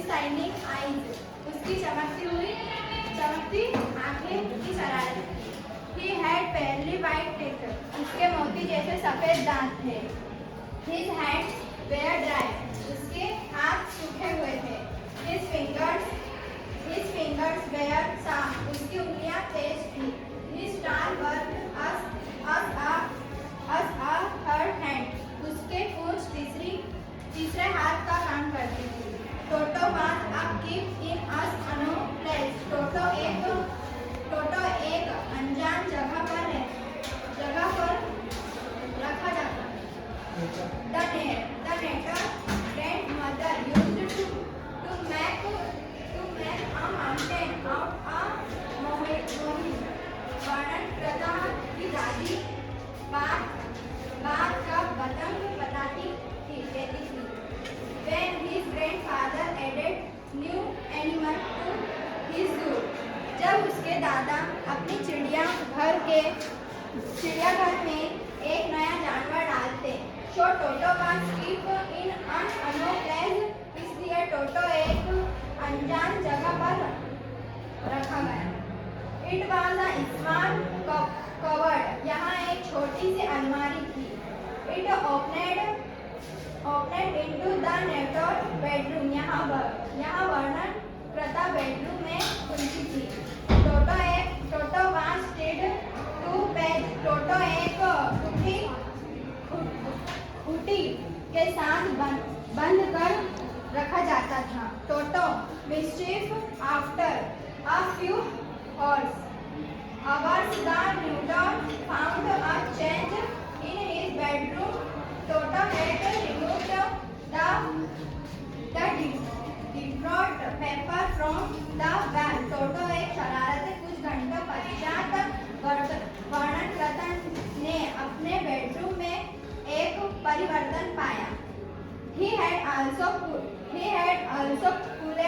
shining eyes, उसकी चमकती आंखें की शरारत थी। He had pearly white teeth, उसके मोती जैसे सफेद दांत थे। His hands were dry, उसके हाथ सूखे हुए थे। His fingers were sharp, उसकी उंगलियां तेज थी। His tail worked as a third hand, उसके पूंछ तीसरे हाथ का काम करती थी। Toto was a keep in an unknown place, टोटो एक अनजान जगह पर रखा जाता। The grandmother used to make a mountain out of molehill. वर्णन करता कि दादी बात का पतंग देती थी। When his grandfather added new animal to his zoo, जब उसके दादा अपनी चिड़ियाघर में एक नया जानवर डालते। So Toto was keep in an unknown place, इसलिए टोटो एक अनजान जगह पर रखा गया। It was a small cupboard, यहाँ एक छोटी सी अलमारी थी। It opened into the neighbor's bedroom, यहाँ वर्णन करता बेडरूम में खुलती थी। टोटो was tied to peg, टोटो एक खूंटी के साथ बंद कर रखा जाता था। टोटो mischief after a few hours, the neighbor found a change in his bedroom. Toto had removed the defrosted paper from the bag. Toto एक शरारत से कुछ घंटों पश्चात वर्णनकर्ता ने अपने बेडरूम में एक परिवर्तन पाया। He had also pulled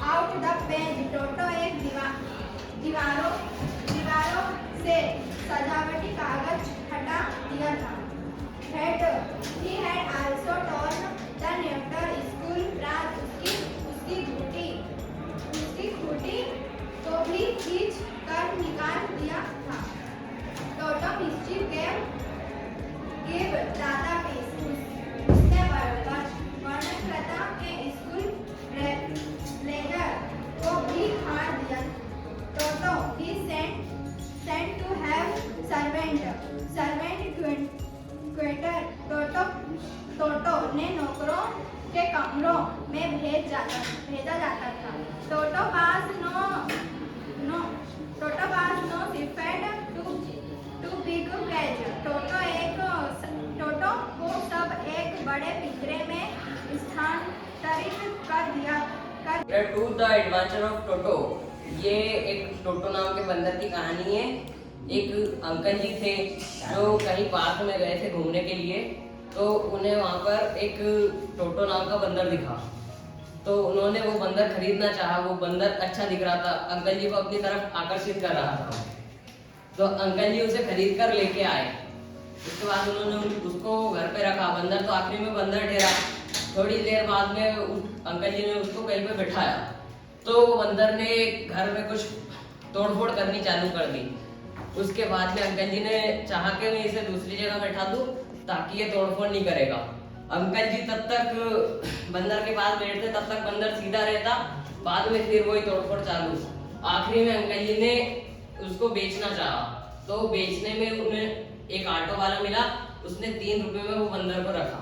out the page. Toto एक दीवारों से सजावटी कागज हटा दिया था। He had also torn the neighbor's school brass, उसकी खूंटी को भी खींच कर निकाल दिया था। Toto mischief gave database, उसने वर्णनकर्ता के स्कूल ब्लेजर को भी फाड़ दिया। Toto he sent to have servant टोटो ने नौकरों के कमरों में भेजा जाता था। टोटो was no different to big cage. टोटो को सब एक बड़े पिंजरे में स्थानांतरित कर दिया। To the adventure of Toto, ये एक टोटो नाम के बंदर की कहानी है। एक अंकल जी थे जो कहीं पार्क में गए थे घूमने के लिए, तो उन्हें वहाँ पर एक टोटो नाम का बंदर दिखा। तो उन्होंने वो बंदर खरीदना चाहा। वो बंदर अच्छा दिख रहा था, अंकल जी को अपनी तरफ आकर्षित कर रहा था। तो अंकल जी उसे खरीद कर लेके आए। उसके बाद उन्होंने उसको घर पे रखा। बंदर तो आखिरी में बंदर ठहरा। थोड़ी देर बाद में अंकल जी ने उसको कहीं पे बिठाया, तो बंदर ने घर में कुछ तोड़फोड़ करनी चालू कर दी। उसके बाद में अंकल जी ने चाहा कि मैं इसे दूसरी जगह बैठा दूं ताकि ये तोड़फोड़ नहीं करेगा। अंकल जी तब तक बंदर के पास बैठते, तब तक बंदर सीधा रहता। बाद में फिर वही तोड़फोड़ चालू। आखिरी में अंकल जी ने उसको बेचना चाहा, तो बेचने में उन्हें एक ऑटो वाला मिला। उसने 3 रुपए में वो बंदर को रखा।